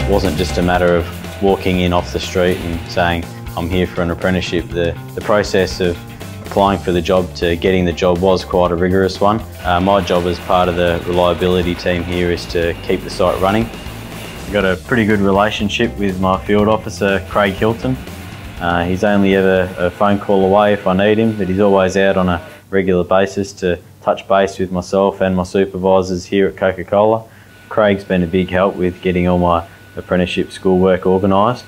It wasn't just a matter of walking in off the street and saying, I'm here for an apprenticeship. The process of applying for the job to getting the job was quite a rigorous one. My job as part of the reliability team here is to keep the site running. I've got a pretty good relationship with my field officer, Craig Hilton. He's only ever a phone call away if I need him, but he's always out on a regular basis to touch base with myself and my supervisors here at Coca-Cola. Craig's been a big help with getting all my apprenticeship schoolwork organised.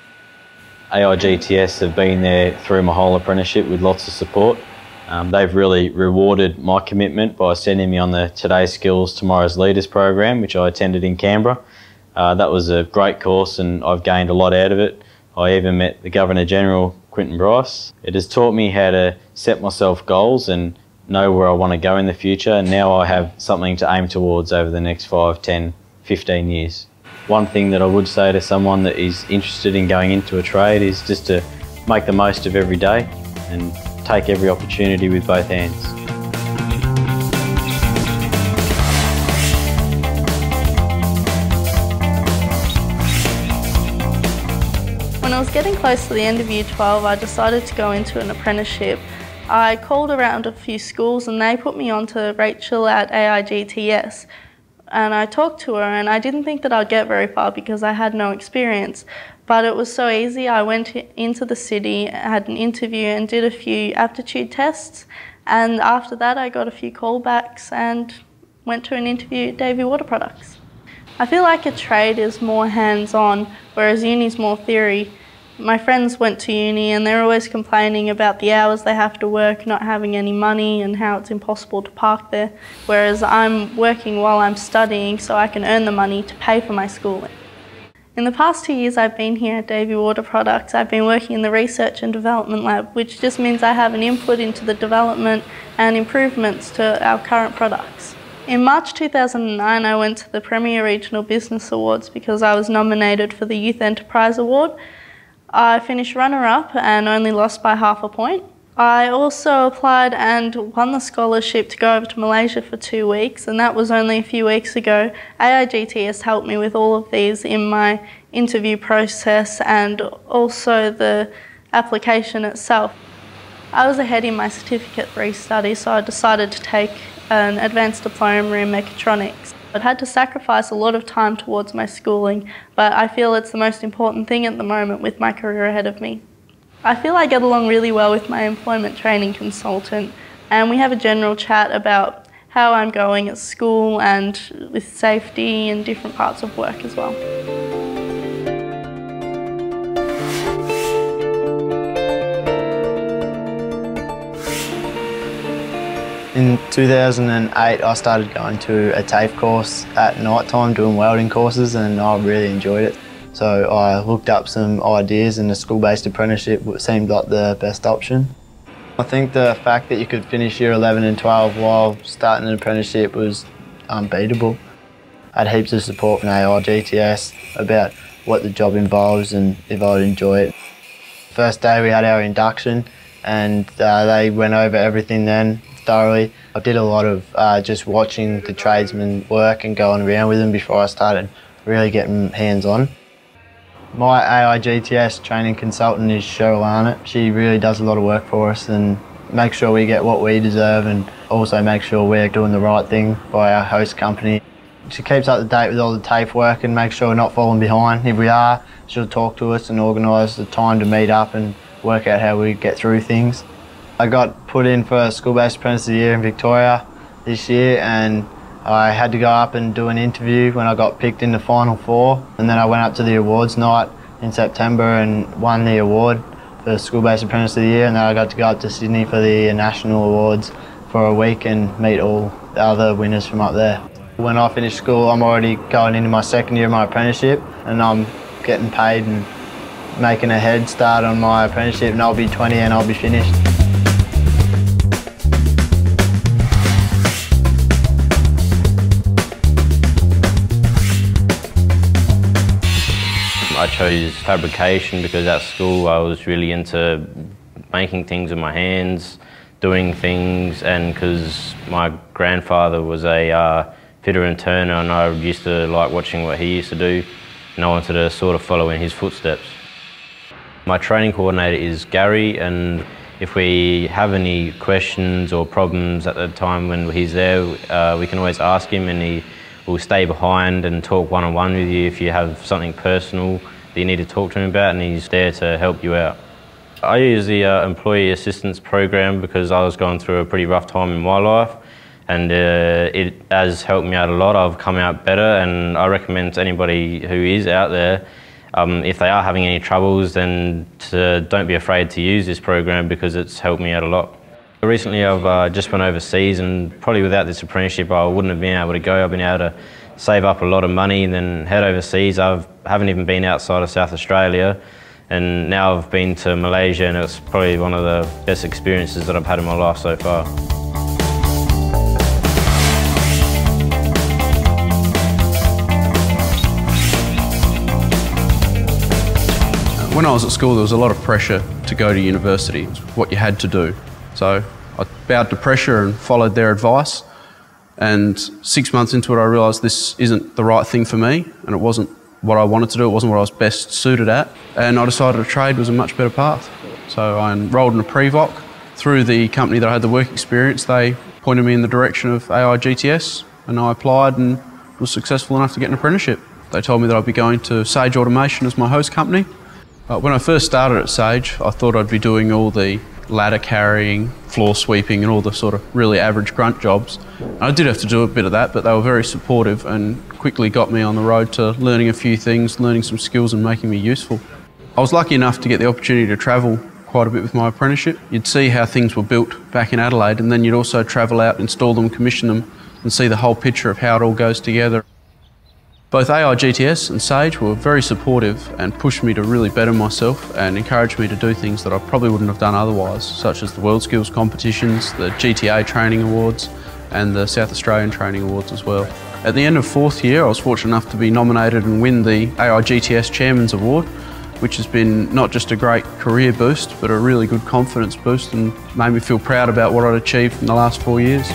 AiGTS have been there through my whole apprenticeship with lots of support. They've really rewarded my commitment by sending me on the Today's Skills, Tomorrow's Leaders program, which I attended in Canberra. That was a great course and I've gained a lot out of it. I even met the Governor-General, Quentin Bryce. It has taught me how to set myself goals and know where I want to go in the future, and now I have something to aim towards over the next 5, 10, 15 years. One thing that I would say to someone that is interested in going into a trade is just to make the most of every day and take every opportunity with both hands. When I was getting close to the end of Year 12, I decided to go into an apprenticeship. I called around a few schools and they put me on to Rachel at AiGTS. And I talked to her and I didn't think that I'd get very far because I had no experience. But it was so easy. I went into the city, had an interview and did a few aptitude tests. And after that I got a few callbacks and went to an interview at Davey Water Products. I feel like a trade is more hands-on, whereas uni's more theory. My friends went to uni and they're always complaining about the hours they have to work, not having any money and how it's impossible to park there, whereas I'm working while I'm studying so I can earn the money to pay for my schooling. In the past 2 years I've been here at Davey Water Products, I've been working in the Research and Development Lab, which just means I have an input into the development and improvements to our current products. In March 2009 I went to the Premier Regional Business Awards because I was nominated for the Youth Enterprise Award. I finished runner-up and only lost by half a point. I also applied and won the scholarship to go over to Malaysia for 2 weeks, and that was only a few weeks ago. AiGTS helped me with all of these in my interview process and also the application itself. I was ahead in my certificate re-study, so I decided to take an advanced diploma in mechatronics. I'd had to sacrifice a lot of time towards my schooling, but I feel it's the most important thing at the moment with my career ahead of me. I feel I get along really well with my employment training consultant, and we have a general chat about how I'm going at school and with safety and different parts of work as well. In 2008 I started going to a TAFE course at night time doing welding courses, and I really enjoyed it. So I looked up some ideas and a school-based apprenticeship seemed like the best option. I think the fact that you could finish year 11 and 12 while starting an apprenticeship was unbeatable. I had heaps of support from AiGTS about what the job involves and if I'd enjoy it. First day we had our induction and they went over everything then thoroughly. I did a lot of just watching the tradesmen work and going around with them before I started really getting hands-on. My AiGTS training consultant is Cheryl Arnott. She really does a lot of work for us and makes sure we get what we deserve and also makes sure we're doing the right thing by our host company. She keeps up to date with all the TAFE work and makes sure we're not falling behind. If we are, she'll talk to us and organise the time to meet up and work out how we get through things. I got put in for School-Based Apprentice of the Year in Victoria this year, and I had to go up and do an interview when I got picked in the final 4, and then I went up to the awards night in September and won the award for School-Based Apprentice of the Year, and then I got to go up to Sydney for the national awards for a week and meet all the other winners from up there. When I finish school I'm already going into my second year of my apprenticeship and I'm getting paid and making a head start on my apprenticeship, and I'll be 20 and I'll be finished. I chose fabrication because at school I was really into making things with my hands, doing things, and because my grandfather was a fitter and turner and I used to like watching what he used to do. and I wanted to sort of follow in his footsteps. My training coordinator is Gary, and if we have any questions or problems at the time when he's there, we can always ask him, and he will stay behind and talk one-on-one with you if you have something personal that you need to talk to him about, and he's there to help you out. I use the employee assistance program because I was going through a pretty rough time in my life, and it has helped me out a lot. I've come out better, and I recommend to anybody who is out there, if they are having any troubles, then don't be afraid to use this program because it's helped me out a lot. Recently I've just went overseas, and probably without this apprenticeship I wouldn't have been able to go. I've been able to save up a lot of money and then head overseas. I haven't even been outside of South Australia, and now I've been to Malaysia, and it's probably one of the best experiences that I've had in my life so far. When I was at school, there was a lot of pressure to go to university. It's what you had to do. So I bowed to pressure and followed their advice. And 6 months into it, I realised this isn't the right thing for me, and it wasn't what I wanted to do. It wasn't what I was best suited at. And I decided a trade was a much better path. So I enrolled in a pre-voc. Through the company that I had the work experience, they pointed me in the direction of AiGTS, and I applied and was successful enough to get an apprenticeship. They told me that I'd be going to Sage Automation as my host company. When I first started at Sage, I thought I'd be doing all the ladder carrying, floor sweeping and all the sort of really average grunt jobs. I did have to do a bit of that, but they were very supportive and quickly got me on the road to learning a few things, learning some skills and making me useful. I was lucky enough to get the opportunity to travel quite a bit with my apprenticeship. You'd see how things were built back in Adelaide, and then you'd also travel out, install them, commission them and see the whole picture of how it all goes together. Both AiGTS and Sage were very supportive and pushed me to really better myself and encouraged me to do things that I probably wouldn't have done otherwise, such as the World Skills competitions, the GTA Training Awards and the South Australian Training Awards as well. At the end of fourth year, I was fortunate enough to be nominated and win the AiGTS Chairman's Award, which has been not just a great career boost, but a really good confidence boost and made me feel proud about what I'd achieved in the last 4 years.